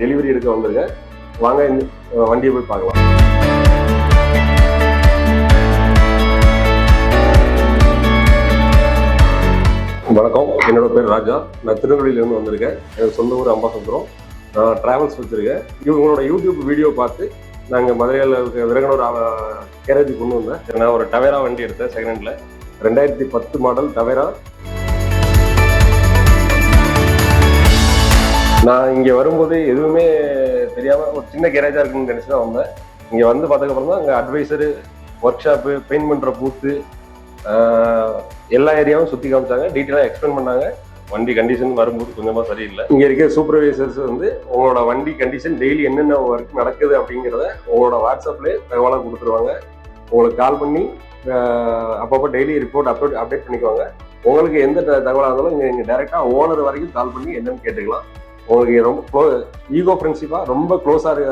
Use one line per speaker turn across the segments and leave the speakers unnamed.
Delivery எடுக்க வந்திருக்கேன். வாங்க வண்டியை போய் பார்க்கலாம். வணக்கம், என்னோட பேர் ராஜா. நான் திருநெல்வேலியிலேருந்து வந்திருக்கேன். எனக்கு சொந்த ஊர் அம்பாசமுத்திரம். நான் டிராவல்ஸ் வச்சுருக்கேன். இவங்களோட யூடியூப் வீடியோ பார்த்து நாங்கள் மதுரையில் இருக்க விரகனூர் கேரேஜ் கொண்டு வந்தேன். நான் ஒரு டவேரா வண்டி எடுத்தேன் செகண்ட் ஹேண்டில். 2010 model Tavera. நான் இங்கே வரும்போது எதுவுமே தெரியாமல் ஒரு சின்ன கேரேஜாக இருக்குன்னு நினச்சி தான் வந்தேன். இங்கே வந்து பார்த்ததுக்கப்புறம் தான் அங்கே அட்வைசரு, ஒர்க் ஷாப்பு, பெயிண்ட் பண்ணுற பூத்து, எல்லா ஏரியாவும் சுற்றி காமிச்சாங்க. டீட்டெயிலாக எக்ஸ்பிளைன் பண்ணாங்க. வண்டி கண்டிஷன் வரும்போது கொஞ்சமாக சரியில்லை. இங்கே இருக்க சூப்பர்வைசர்ஸ் வந்து உங்களோட வண்டி கண்டிஷன் டெய்லி என்னென்ன ஒர்க் நடக்குது அப்படிங்கிறத உங்களோட வாட்ஸ்அப்லேயே தகவலாக கொடுத்துருவாங்க. உங்களுக்கு கால் பண்ணி அப்பப்போ டெய்லி ரிப்போர்ட் அப்டேட் பண்ணிக்குவாங்க. உங்களுக்கு எந்த தகவலாக இருந்தாலும் நீங்கள் டேரெக்டாக ஓனர் வரைக்கும் கால் பண்ணி என்னன்னு கேட்டுக்கலாம். உங்களுக்கு ரொம்ப ஈகோ ஃப்ரெண்ட்ஷிப்பாக ரொம்ப க்ளோஸாக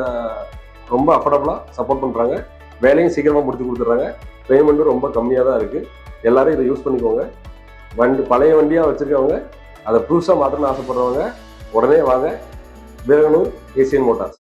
ரொம்ப அஃபோர்டபுளாக சப்போர்ட் பண்ணுறாங்க. வேலையும் சீக்கிரமாக முடிச்சு கொடுத்துட்றாங்க. பேமெண்ட்டும் ரொம்ப கம்மியாக தான் இருக்குது. எல்லோரும் இதை யூஸ் பண்ணிக்கோங்க. பழைய வண்டியாக வச்சுருக்கவங்க, அதை புதுசாக மாற்றணும்னு ஆசைப்படுறவங்க உடனே வாங்க. Viraganur Asian motors.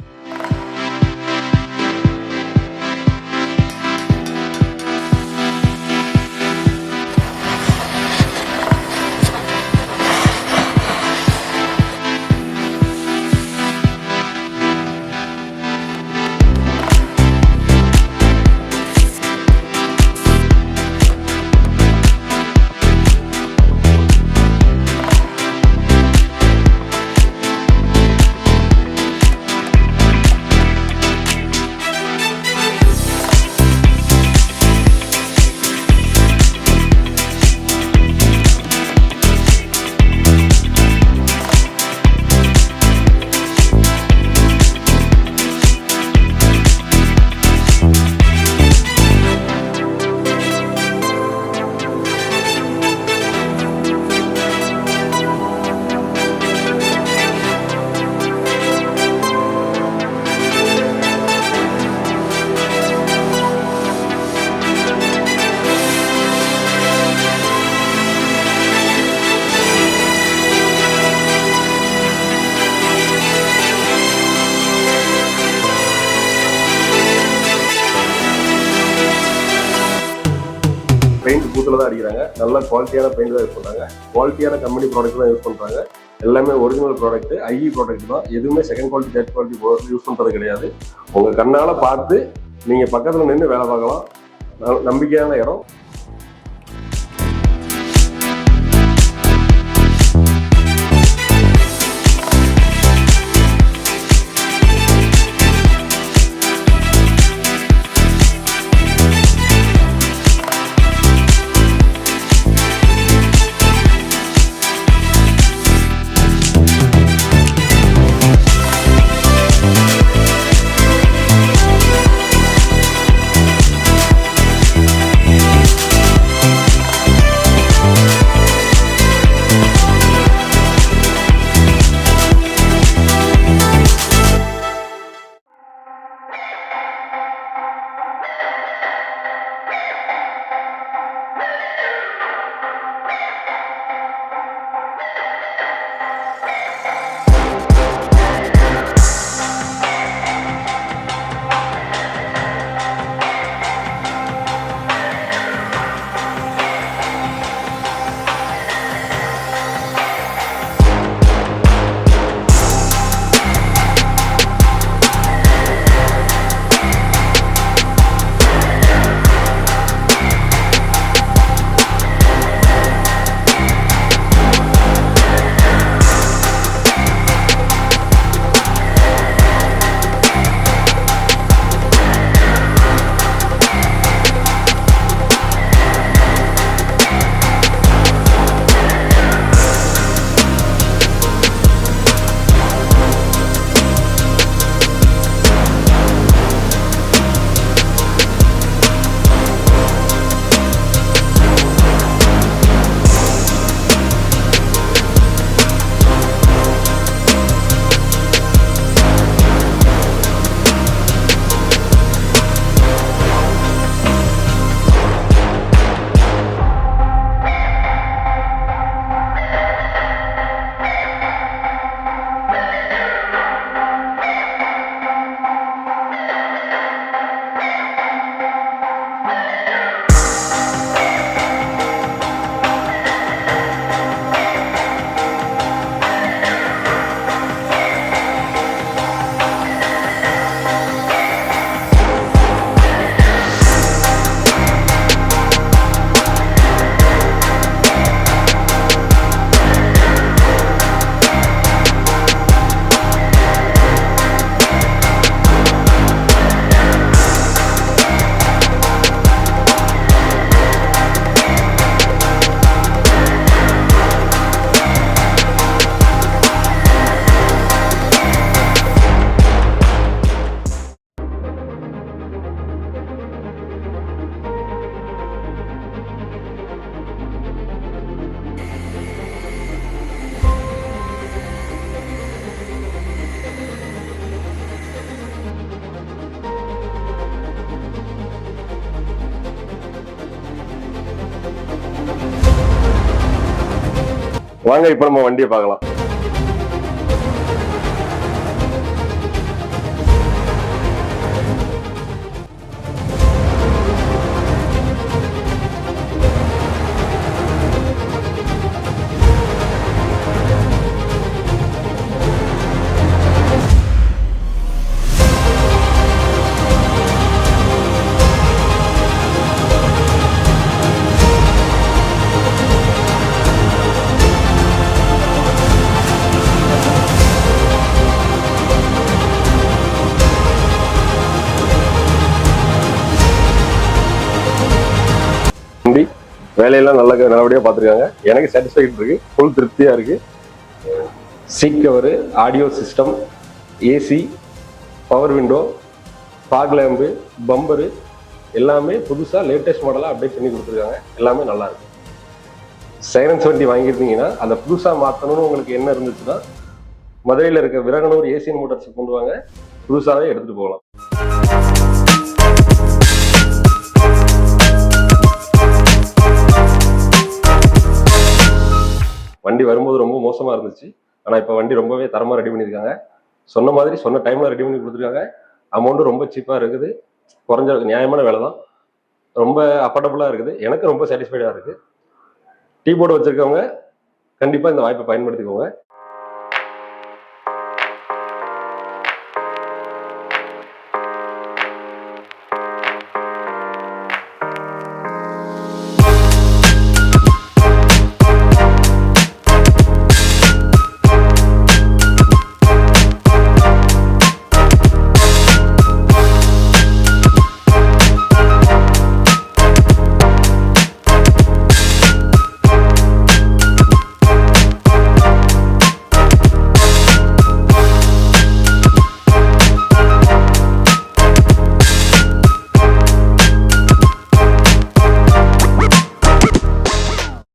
பெயிண்ட் பூத்தில் தான் அடிக்கிறாங்க. நல்ல குவாலிட்டியான பெயிண்ட் தான் யூஸ் பண்ணுறாங்க. குவாலிட்டியான கம்பெனி ப்ராடக்ட் தான் யூஸ் பண்ணுறாங்க. எல்லாமே ஒரிஜினல் ப்ராடக்ட், ஐஇ ப்ராடக்ட் தான். எதுவுமே second quality, third quality use பண்ணுறது கிடையாது. உங்கள் கண்ணால் பார்த்து நீங்கள் பக்கத்தில் நின்று வேலை பார்க்கலாம். நம்பிக்கையான இடம். வாங்க இப்ப நம்ம வண்டியை பார்க்கலாம். வேலையெல்லாம் நல்லபடியா பார்த்துருக்காங்க. எனக்கு சாட்டிஸ்ஃபைட் இருக்கு, ஃபுல் திருப்தியா இருக்கு. Seat cover, audio system, AC, power window, fog lamp, bumper எல்லாமே புதுசா லேட்டஸ்ட் மாடலா அப்டேட் பண்ணி கொடுத்துருக்காங்க. எல்லாமே நல்லா இருக்கு. சைலன்ஸ் வண்டி வாங்கியிருந்தீங்கன்னா அதை புதுசா மாற்றணும்னு உங்களுக்கு என்ன இருந்துச்சுன்னா மதுரையில் இருக்க விரகனூர் ஏசியன் மோட்டார்ஸ் கொண்டு வாங்க, புதுசாவே எடுத்துட்டு போகலாம். வண்டி வரும்போது ரொம்ப மோசமா இருந்துச்சு. ஆனா இப்ப வண்டி ரொம்பவே தரமா ரெடி பண்ணியிருக்காங்க. சொன்ன மாதிரி சொன்ன டைம்ல ரெடி பண்ணி கொடுத்துருக்காங்க. அமௌண்ட்டும் ரொம்ப சீப்பா இருக்குது. குறைஞ்ச நியாயமான வேலை தான். ரொம்ப அஃபோர்டபுளா இருக்குது. எனக்கு ரொம்ப சாட்டிஸ்ஃபைடா இருக்கு. டீ போர்டு வச்சிருக்கவங்க கண்டிப்பா இந்த வாய்ப்பை பயன்படுத்திக்கோங்க.